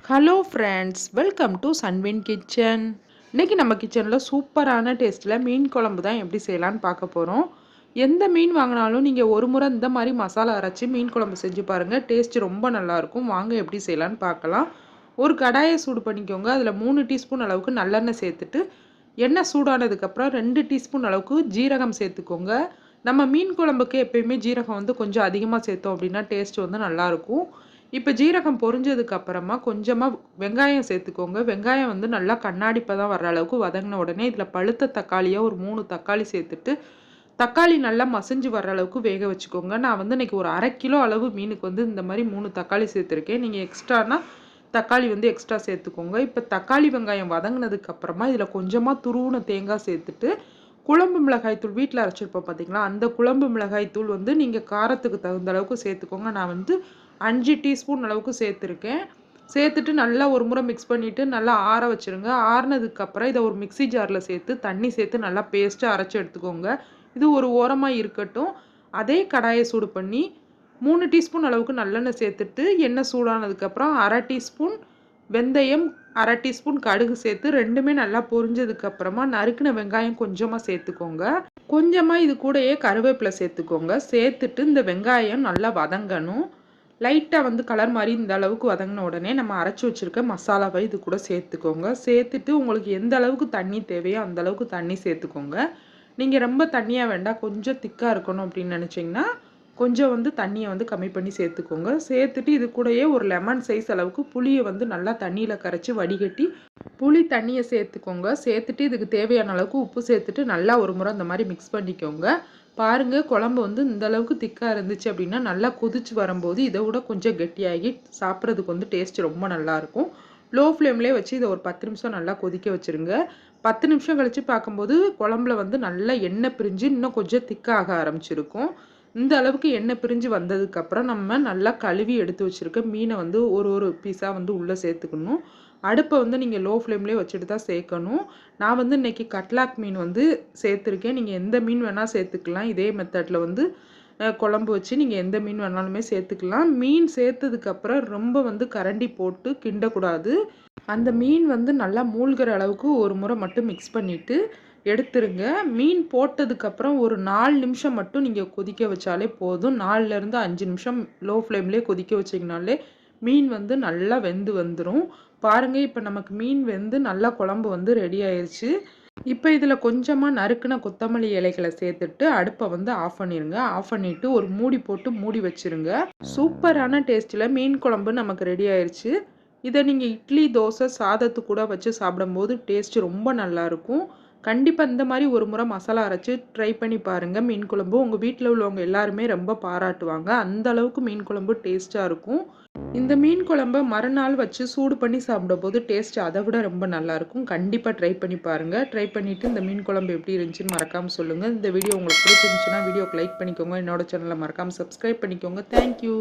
Hello friends, welcome to Sanvin kitchen. இன்றைக்கி நம்ம கிச்சனில் சூப்பரான டேஸ்ட்டில் மீன் குழம்பு தான் எப்படி செய்யலான்னு பார்க்க போகிறோம். எந்த மீன் வாங்கினாலும் நீங்கள் ஒரு முறை இந்த மாதிரி மசாலா அரைச்சி மீன் குழம்பு செஞ்சு பாருங்கள். டேஸ்ட் ரொம்ப நல்லாயிருக்கும். வாங்க எப்படி செய்யலான்னு பார்க்கலாம். ஒரு கடாயை சூடு பண்ணிக்கோங்க. அதில் 3 டீஸ்பூன் அளவுக்கு நல்லெண்ணெய் சேர்த்துட்டு எண்ணெய் சூடானதுக்கப்புறம் 2 டீஸ்பூன் அளவுக்கு ஜீரகம் சேர்த்துக்கோங்க. நம்ம மீன் குழம்புக்கு எப்பயுமே ஜீரகம் வந்து கொஞ்சம் அதிகமாக சேர்த்தோம் அப்படின்னா டேஸ்ட் வந்து நல்லாயிருக்கும். இப்போ ஜீரகம் பொரிஞ்சதுக்கு அப்புறமா கொஞ்சமாக வெங்காயம் சேர்த்துக்கோங்க. வெங்காயம் வந்து நல்லா கண்ணாடி பதம் வர்ற அளவுக்கு வதங்கின உடனே இதில் பழுத்த தக்காளியாக ஒரு 3 தக்காளி சேர்த்துட்டு தக்காளி நல்லா மசிஞ்சு வர்ற அளவுக்கு வேக வச்சுக்கோங்க. நான் வந்து இன்றைக்கி ஒரு 1/2 கிலோ அளவு மீனுக்கு வந்து இந்த மாதிரி 3 தக்காளி சேர்த்துருக்கேன். நீங்கள் எக்ஸ்ட்ரானா தக்காளி வந்து எக்ஸ்ட்ரா சேர்த்துக்கோங்க. இப்போ தக்காளி வெங்காயம் வதங்கினதுக்கு அப்புறமா இதில் கொஞ்சமாக துருவின தேங்காய் சேர்த்துட்டு குழம்பு மிளகாய்த்தூள் வீட்டில் அரைச்சிருப்போம் பார்த்தீங்களா, அந்த குழம்பு மிளகாய்த்தூள் வந்து நீங்கள் காரத்துக்கு தகுந்த அளவுக்கு சேர்த்துக்கோங்க. நான் வந்து 5 டீஸ்பூன் அளவுக்கு சேர்த்துருக்கேன். சேர்த்துட்டு நல்லா ஒரு முறை மிக்ஸ் பண்ணிவிட்டு நல்லா ஆற வச்சுருங்க. ஆறுனதுக்கப்புறம் இதை ஒரு மிக்ஸி ஜாரில் சேர்த்து தண்ணி சேர்த்து நல்லா பேஸ்ட்டாக அரைச்சி எடுத்துக்கோங்க. இது ஒரு ஓரமாக இருக்கட்டும். அதே கடாயை சூடு பண்ணி 3 டீஸ்பூன் அளவுக்கு நல்லெண்ணெய் சேர்த்துட்டு எண்ணெய் சூடானதுக்கப்புறம் 1/2 டீஸ்பூன் வெந்தயம், 1/2 டீஸ்பூன் கடுகு சேர்த்து ரெண்டுமே நல்லா பொரிஞ்சதுக்கப்புறமா நறுக்கின வெங்காயம் கொஞ்சமாக சேர்த்துக்கோங்க. கொஞ்சமாக இது கூடயே கருவேப்பிலை சேர்த்துக்கோங்க. சேர்த்துட்டு இந்த வெங்காயம் நல்லா வதங்கணும். லைட்டாக வந்து கலர் மாதிரி இந்த அளவுக்கு வதங்கின உடனே நம்ம அரைச்சி வச்சுருக்க மசாலாவை இது கூட சேர்த்துக்கோங்க. சேர்த்துட்டு உங்களுக்கு எந்த அளவுக்கு தண்ணி தேவையோ அந்த அளவுக்கு தண்ணி சேர்த்துக்கோங்க. நீங்கள் ரொம்ப தண்ணியாக வேண்டாம், கொஞ்சம் திக்காக இருக்கணும் அப்படின்னு நினச்சிங்கன்னா கொஞ்சம் வந்து தண்ணியை வந்து கம்மி பண்ணி சேர்த்துக்கோங்க. சேர்த்துட்டு இது கூடயே ஒரு லெமன் சைஸ் அளவுக்கு புளியை வந்து நல்லா தண்ணியில் கரைச்சி வடிகட்டி புளி தண்ணியை சேர்த்துக்கோங்க. சேர்த்துட்டு இதுக்கு தேவையான அளவுக்கு உப்பு சேர்த்துட்டு நல்லா ஒரு முறை இந்த மாதிரி மிக்ஸ் பண்ணிக்கோங்க. பாருங்கள், குழம்பு வந்து இந்த அளவுக்கு திக்காக இருந்துச்சு அப்படின்னா நல்லா கொதிச்சு வரும்போது இதை விட கொஞ்சம் கெட்டியாகி சாப்பிட்றதுக்கு வந்து டேஸ்ட் ரொம்ப நல்லாயிருக்கும். லோ ஃப்ளேம்லேயே வச்சு இதை ஒரு 10 நிமிஷம் நல்லா கொதிக்க வச்சுருங்க. 10 நிமிஷம் கழித்து பார்க்கும்போது குழம்புல வந்து நல்லா எண்ணெய் பிரிஞ்சு இன்னும் கொஞ்சம் திக்காக ஆரம்பிச்சிருக்கும். இந்த அளவுக்கு எண்ணெய் பிரிஞ்சு வந்ததுக்கப்புறம் நம்ம நல்லா கழுவி எடுத்து வச்சுருக்க மீனை வந்து ஒரு பீஸாக வந்து உள்ளே சேர்த்துக்கணும். அடுப்பை வந்து நீங்கள் லோ ஃப்ளேம்லேயே வச்சுட்டு தான் சேர்க்கணும். நான் வந்து இன்றைக்கி கட்லாக் மீன் வந்து சேர்த்துருக்கேன். நீங்கள் எந்த மீன் வேணால் சேர்த்துக்கலாம். இதே மெத்தடில் வந்து குழம்பு வச்சு நீங்கள் எந்த மீன் வேணாலுமே சேர்த்துக்கலாம். மீன் சேர்த்ததுக்கப்புறம் ரொம்ப வந்து கரண்டி போட்டு கிண்டக்கூடாது. அந்த மீன் வந்து நல்லா மூழ்கிற அளவுக்கு ஒரு முறை மட்டும் மிக்ஸ் பண்ணிவிட்டு எடுத்துருங்க. மீன் போட்டதுக்கப்புறம் ஒரு 4 நிமிஷம் மட்டும் நீங்கள் கொதிக்க வச்சாலே போதும். 4லேருந்து 5 நிமிஷம் லோ ஃப்ளேம்லேயே கொதிக்க வச்சிங்கனாலே மீன் வந்து நல்லா வெந்து வந்துடும். பாருங்கள், இப்போ நமக்கு மீன் வெந்து நல்லா குழம்பு வந்து ரெடி ஆயிடுச்சு. இப்போ இதில் கொஞ்சமாக நறுக்குன கொத்தமல்லி இலைகளை சேர்த்துட்டு அடுப்பை வந்து ஆஃப் பண்ணிடுங்க. ஆஃப் பண்ணிவிட்டு ஒரு மூடி போட்டு மூடி வச்சுருங்க. சூப்பரான டேஸ்ட்டில் மீன் குழம்பு நமக்கு ரெடி ஆயிடுச்சு. இதை நீங்கள் இட்லி, தோசை, சாதத்து கூட வச்சு சாப்பிடும்போது டேஸ்ட் ரொம்ப நல்லாயிருக்கும். கண்டிப்பாக இந்த மாதிரி ஒரு முறை மசாலா அரைச்சி ட்ரை பண்ணி பாருங்கள். மீன் குழம்பு உங்கள் வீட்டில் உள்ளவங்க எல்லாருமே ரொம்ப பாராட்டுவாங்க. அந்த அளவுக்கு மீன் குழம்பு டேஸ்ட்டாக இருக்கும். இந்த மீன் குழம்பை மறுநாள் வச்சு சூடு பண்ணி சாப்பிடும்போது டேஸ்ட் அதை விட ரொம்ப நல்லாயிருக்கும். கண்டிப்பாக ட்ரை பண்ணி பாருங்கள். ட்ரை பண்ணிவிட்டு இந்த மீன் குழம்பு எப்படி இருந்துச்சுன்னு மறக்காமல் சொல்லுங்கள். இந்த வீடியோ உங்களுக்கு பிடிச்சிருந்துச்சுன்னா வீடியோக்கு லைக் பண்ணிக்கோங்க. என்னோட சேனலை மறக்காமல் சப்ஸ்கிரைப் பண்ணிக்கோங்க. தேங்க்யூ.